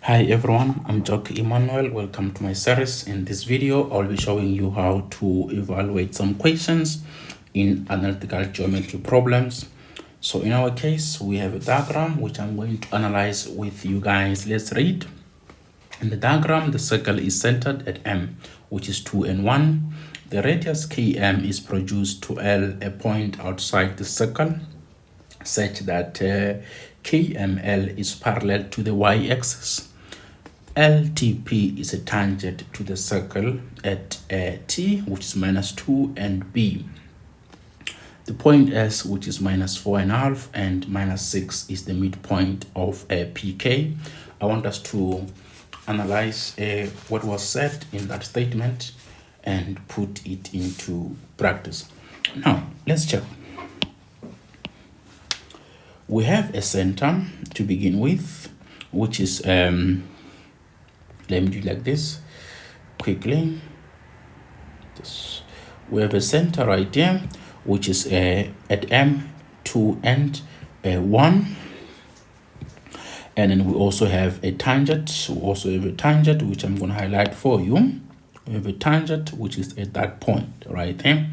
Hi everyone, I'm Jock Emmanuel. Welcome to my series. In this video, I'll be showing you how to evaluate some questions in analytical geometry problems. So in our case, we have a diagram which I'm going to analyze with you guys. Let's read. In the diagram, the circle is centered at M, which is 2 and 1. The radius km is produced to L, a point outside the circle, such that KML is parallel to the y-axis. LTP is a tangent to the circle at T, which is -2, and B. The point S, which is -4.5, and -6 is the midpoint of PK. I want us to analyze what was said in that statement and put it into practice. Now, let's check. We have a center to begin with, which is let me do it like this quickly. We have a center right here, which is at M2 and 1. And then we also have a tangent. We also have a tangent, which I'm going to highlight for you. We have a tangent, which is at that point right there.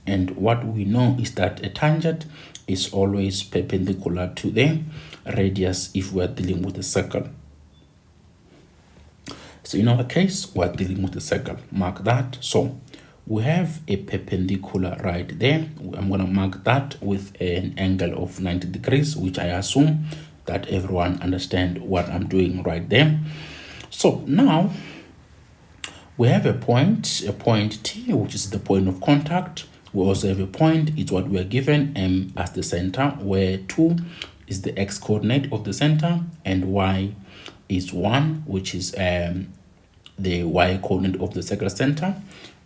And what we know is that a tangent is always perpendicular to the radius if we're dealing with a circle. So in our case, we're dealing with a circle. Mark that. So we have a perpendicular right there. I'm going to mark that with an angle of 90 degrees, which I assume that everyone understands what I'm doing right there. So now we have a point T, which is the point of contact. We also have a point, it's what we are given, M as the center, where 2 is the x coordinate of the center, and y is 1, which is the y coordinate of the circle center.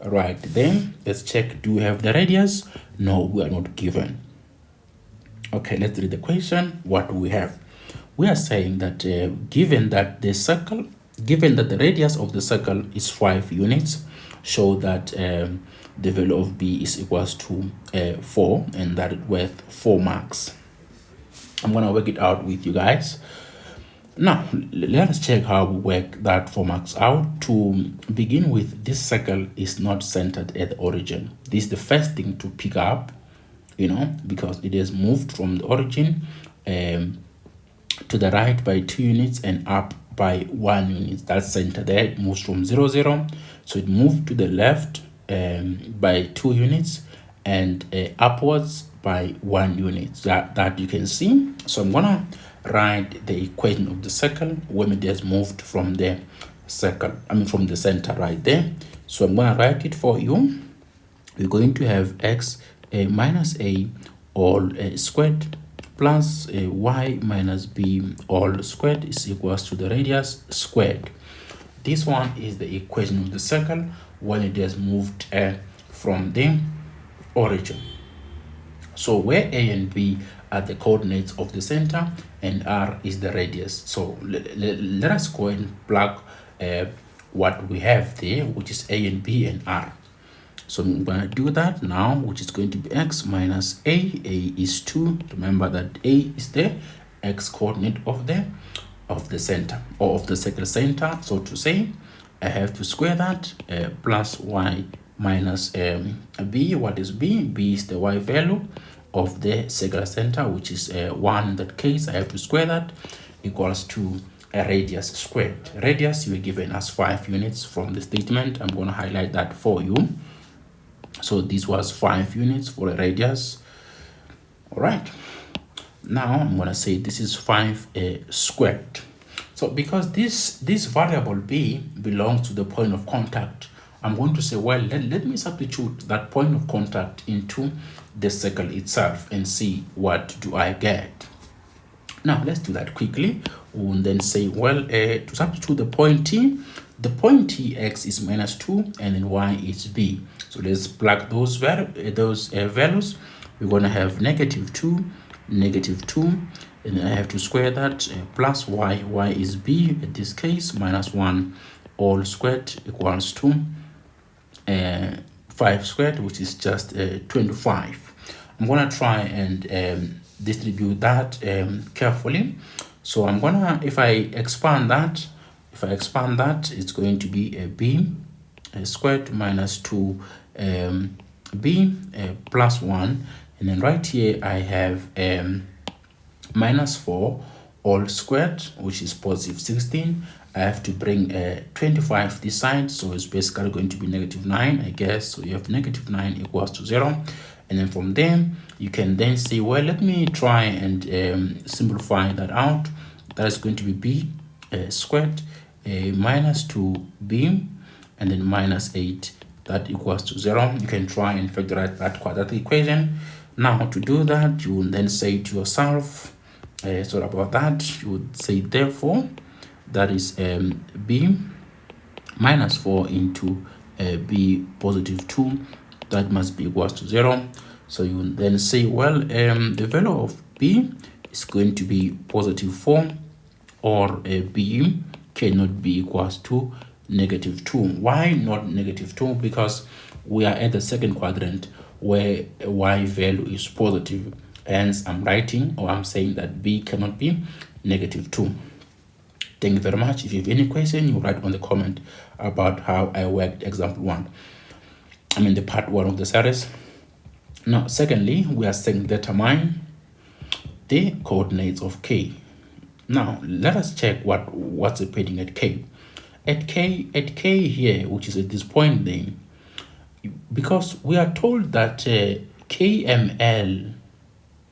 Right then, let's check, do we have the radius? No, we are not given. Okay, let's read the question. What do we have? We are saying that given that the radius of the circle is 5 units, show that the value of B is equals to 4, and that is worth 4 marks. I'm going to work it out with you guys. Now, let us check how we work that 4 marks out. To begin with, this circle is not centered at the origin. This is the first thing to pick up, because it has moved from the origin to the right by 2 units and up by 1 unit. That's center there. It moves from 0, 0. So it moved to the left by 2 units and upwards by 1 unit. That you can see. So I'm gonna write the equation of the circle when it has moved from the circle, from the center right there. So I'm gonna write it for you. We're going to have x minus a all squared plus y minus b all squared is equals to the radius squared. This one is the equation of the circle when it has moved from the origin. So where a and b are the coordinates of the center and r is the radius. So let us go and plug what we have there, which is a and b and r. So I'm going to do that now, which is going to be x minus a. A is 2. Remember that a is the x coordinate of the center, or of the circle center. So to say, I have to square that plus y minus b. What is b? B is the y value of the circle center, which is 1 in that case. I have to square that, equals to a radius squared. Radius you were given as 5 units from the statement. I'm going to highlight that for you. So this was 5 units for a radius. All right. Now I'm going to say this is 5 squared. So because this variable b belongs to the point of contact, I'm going to say, well, let me substitute that point of contact into the circle itself and see what do I get. Now let's do that quickly. We'll then say, well, to substitute the point t x is -2 and then y is b. So let's plug those values. We're going to have -2, -2, and then I have to square that plus y is b in this case, -1 all squared equals to 5 squared, which is just 25. I'm going to try and distribute that carefully. So I'm gonna, if I expand that, If I expand that, it's going to be a b squared minus 2 b plus 1, and then right here I have minus 4 all squared, which is positive 16. I have to bring 25 this side, so it's basically going to be negative 9, I guess. So you have negative 9 equals to 0. And then from there, you can then say, well, let me try and simplify that out. That is going to be b squared minus 2b and then minus 8. That equals to 0. You can try and figure out that quadratic equation. Now, to do that, you will then say to yourself, so about that, you would say, therefore, that is b minus 4 into b positive 2. That must be equals to 0. So you will then say, well, the value of b is going to be positive 4, or b cannot be equals to negative 2. Why not negative 2? Because we are at the second quadrant where y value is positive. Hence, I'm writing, or I'm saying that b cannot be negative 2. Thank you very much. If you have any question, you write on the comment about how I worked example 1. I mean the part 1 of the series. Now, secondly, we are saying determine the coordinates of k. Now, let us check what's happening at k. At k here, which is at this point then, because we are told that KML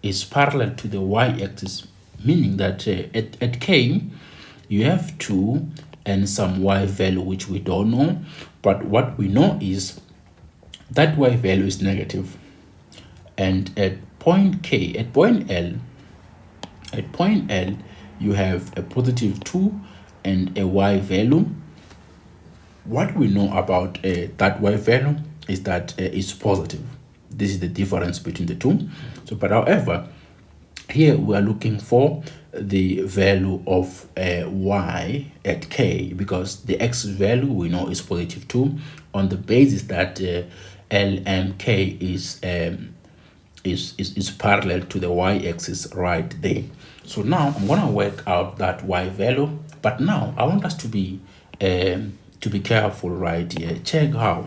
is parallel to the y-axis, meaning that at k, you have 2 and some y value which we don't know, but what we know is that y value is negative. And at point k, at point L, you have a positive 2 and a y value. What we know about that y value is that it's positive. This is the difference between the two. So, but however, here we are looking for the value of y at k, because the x value we know is positive 2 on the basis that LMK is parallel to the y-axis right there. So now I'm gonna work out that y value, but now I want us to be careful right here. Check how.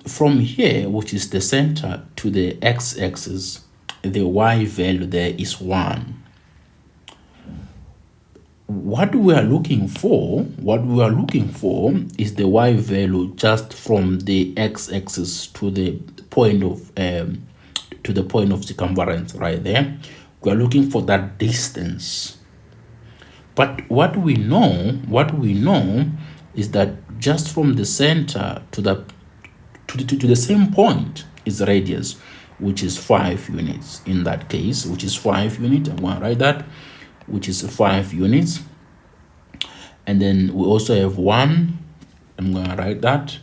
From here, which is the center, to the x-axis, the y value there is 1. What we are looking for is the y value just from the x-axis to the point of circumference right there. We are looking for that distance. But what we know is that just from the center to the same point is radius, which is 5 units in that case, which is 5 units. I'm going to write that, which is 5 units. And then we also have 1. I'm going to write that.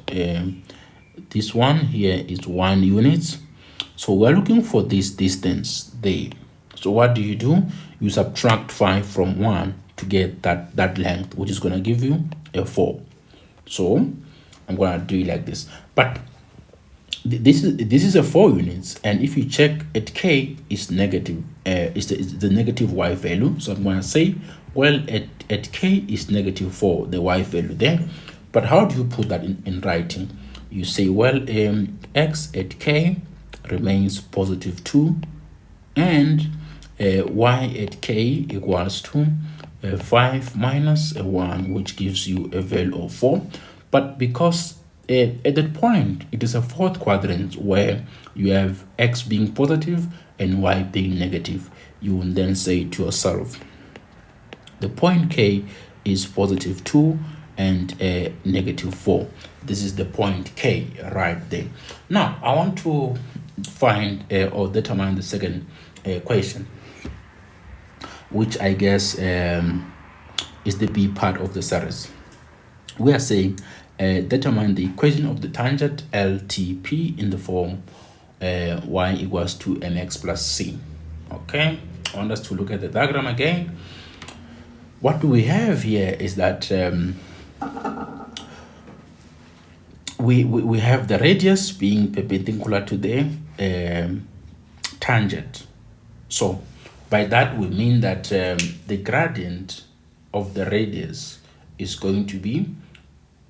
This one here is 1 unit. So we're looking for this distance there. So what do? You subtract 5 from 1 to get that length, which is going to give you a 4. So I'm going to do it like this. But this is a 4 units, and if you check at k is negative, it's the negative y value. So I'm going to say, well, at k is negative 4, the y value there. But how do you put that in writing? You say, well, x at k remains positive 2, and y at k equals to 5 minus 1, which gives you a value of 4. But because at that point, it is a fourth quadrant where you have x being positive and y being negative, you will then say to yourself, the point k is positive 2 and negative 4. This is the point k right there. Now, I want to find or determine the second question, which I guess is the B part of the series. We are saying determine the equation of the tangent LTP in the form y equals to mx plus c. Okay, I want us to look at the diagram again. What we have here is that we have the radius being perpendicular to the tangent. So by that we mean that the gradient of the radius is going to be,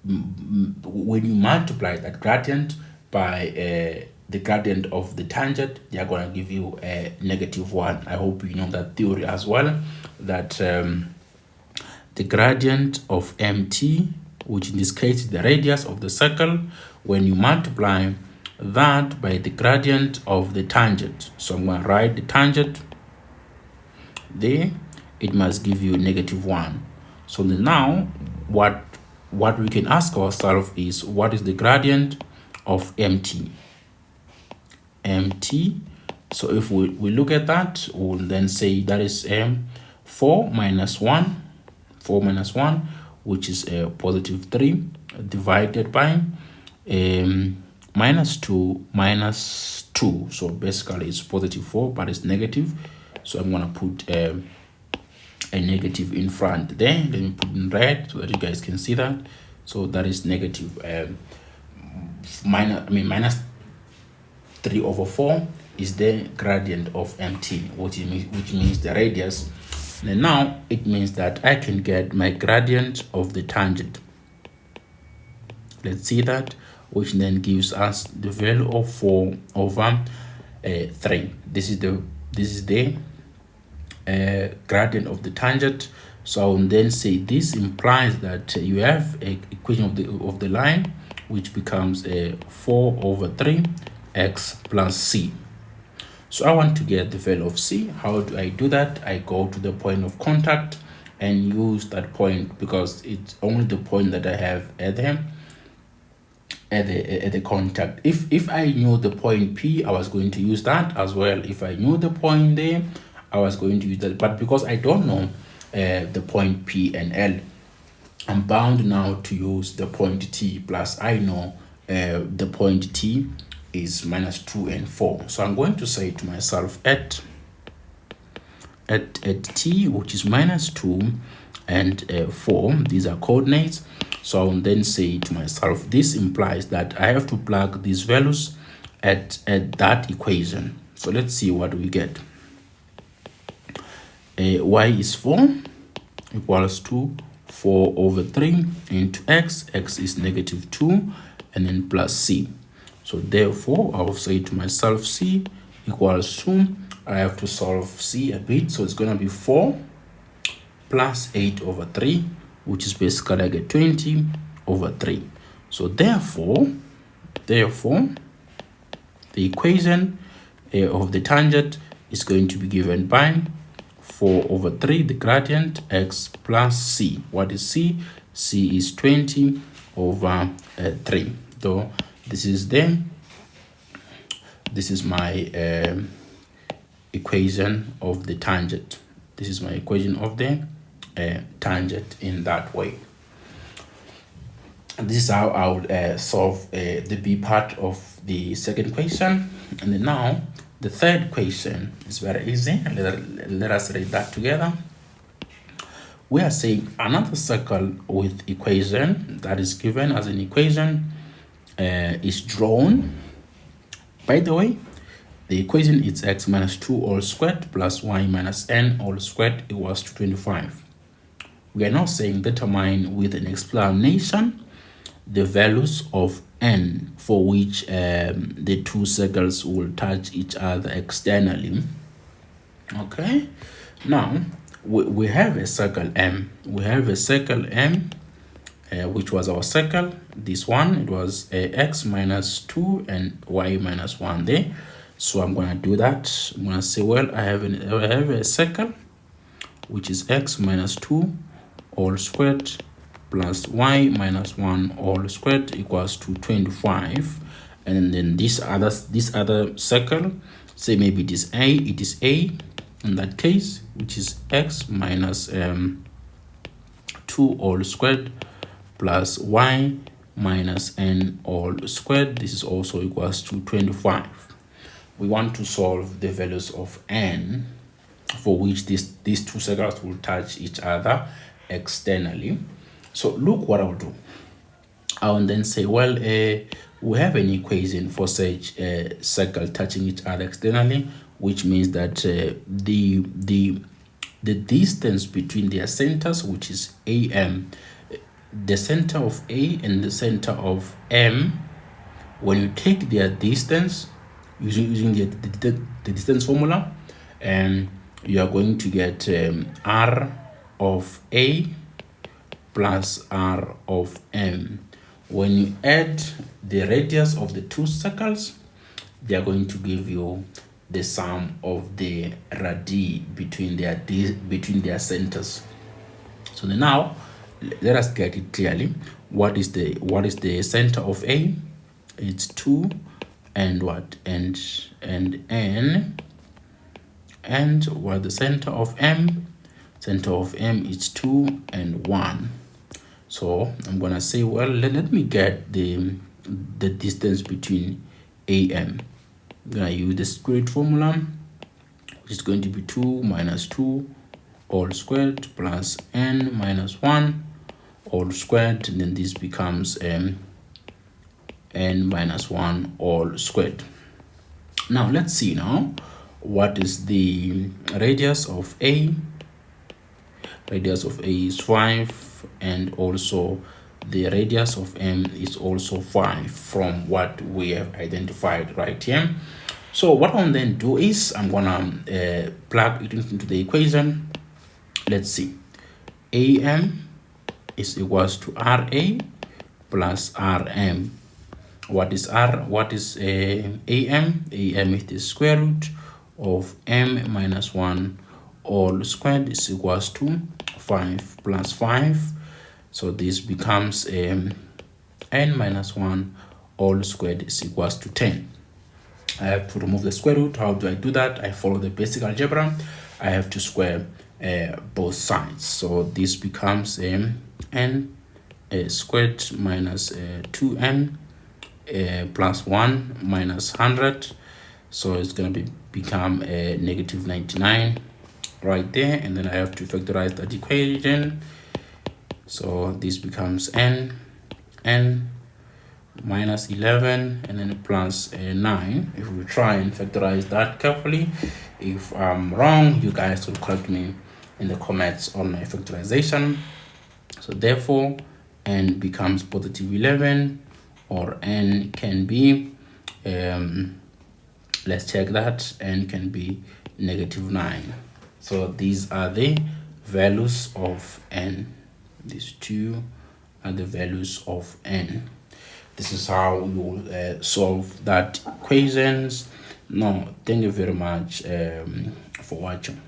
when you multiply that gradient by the gradient of the tangent, they are going to give you a -1. I hope you know that theory as well, that the gradient of mt, which in this case is the radius of the circle, when you multiply that by the gradient of the tangent, so I'm going to write the tangent there, it must give you -1. So now what we can ask ourselves is, what is the gradient of mt? So if we look at that, we'll then say that is 4 minus 1, which is +3, divided by -2 minus 2. So basically it's +4, but it's negative. So I'm going to put a negative in front there. Let me put in red so that you guys can see that. So that is negative minus 3/4 is the gradient of mt, which means the radius. And now it means that I can get my gradient of the tangent. Let's see that, which then gives us the value of 4/3. This is the gradient of the tangent. So I will then say this implies that you have a equation of the line, which becomes 4/3 x plus c. So I want to get the value of c. How do I do that? I go to the point of contact and use that point, because it's only the point that I have at the contact. If I knew the point P, I was going to use that as well. If I knew the point there, I was going to use that. But because I don't know the point P and L, I'm bound now to use the point T, plus I know the point T is -2 and 4. So I'm going to say to myself, at T, which is -2 and 4, these are coordinates. So I'll then say to myself, this implies that I have to plug these values at that equation. So let's see what we get. Y is 4 equals to 4/3 into x. X is -2, and then plus c. So therefore, I will say to myself, c equals to, I have to solve c a bit. So it's going to be 4 plus 8/3, which is basically I get 20/3. So therefore, the equation of the tangent is going to be given by 4/3, the gradient, x plus c. What is c? C is 20/3. So this is my equation of the tangent. This is my equation of the tangent in that way. And this is how I would solve the B part of the second question. And then now the third question is very easy. Let us read that together. We are saying another circle with equation that is given as an equation is drawn. By the way, the equation is x minus 2 all squared plus y minus n all squared equals to 25. We are now saying determine with an explanation the values of n for which the two circles will touch each other externally. Okay, now we have a circle M. We have a circle M, which was our circle. This one, it was x minus 2 and y minus 1 there. So I'm going to do that. I'm going to say, well, I have a circle, which is x minus 2 all squared plus y minus 1 all squared equals to 25. And then this other circle, say maybe it is A in that case, which is x minus 2 all squared plus y minus n all squared. This is also equals to 25. We want to solve the values of n for which these two circles will touch each other externally. So look what I'll do. I'll then say, well, we have an equation for such a circle touching each other externally, which means that the the distance between their centers, which is AM. The center of A and the center of M, when you take their distance using the distance formula, and you are going to get R of A plus R of M. When you add the radius of the two circles, they are going to give you the sum of the radii between their centers. So now let us get it clearly. What is the center of A? It's 2 and what? And N. And what the center of M? Center of M is 2 and 1. So I'm gonna say, well, let me get the distance between AM. I'm gonna use the squared formula, which is going to be 2 minus 2 all squared plus N minus 1 all squared, and then this becomes N minus 1 all squared. Now let's see now what is the radius of A. Radius of A is 5, and also the radius of M is also 5 from what we have identified right here. So what I'll then do is I'm gonna plug it into the equation. Let's see. AM is equals to RA plus RM. What is AM? AM is the square root of M minus 1 all squared is equals to 5 plus 5. So this becomes N minus 1 all squared is equals to 10. I have to remove the square root. How do I do that? I follow the basic algebra. I have to square both sides. So this becomes n squared minus 2n plus 1 minus 100. So it's going to become negative 99 right there. And then I have to factorize that equation. So this becomes n minus 11 and then plus 9. If we try and factorize that carefully, if I'm wrong, you guys will correct me in the comments on my factorization. So therefore n becomes positive 11, or n can be let's check that, n can be negative 9. So these are the values of n. These two are the values of n. This is how we will solve that equations. No, thank you very much for watching.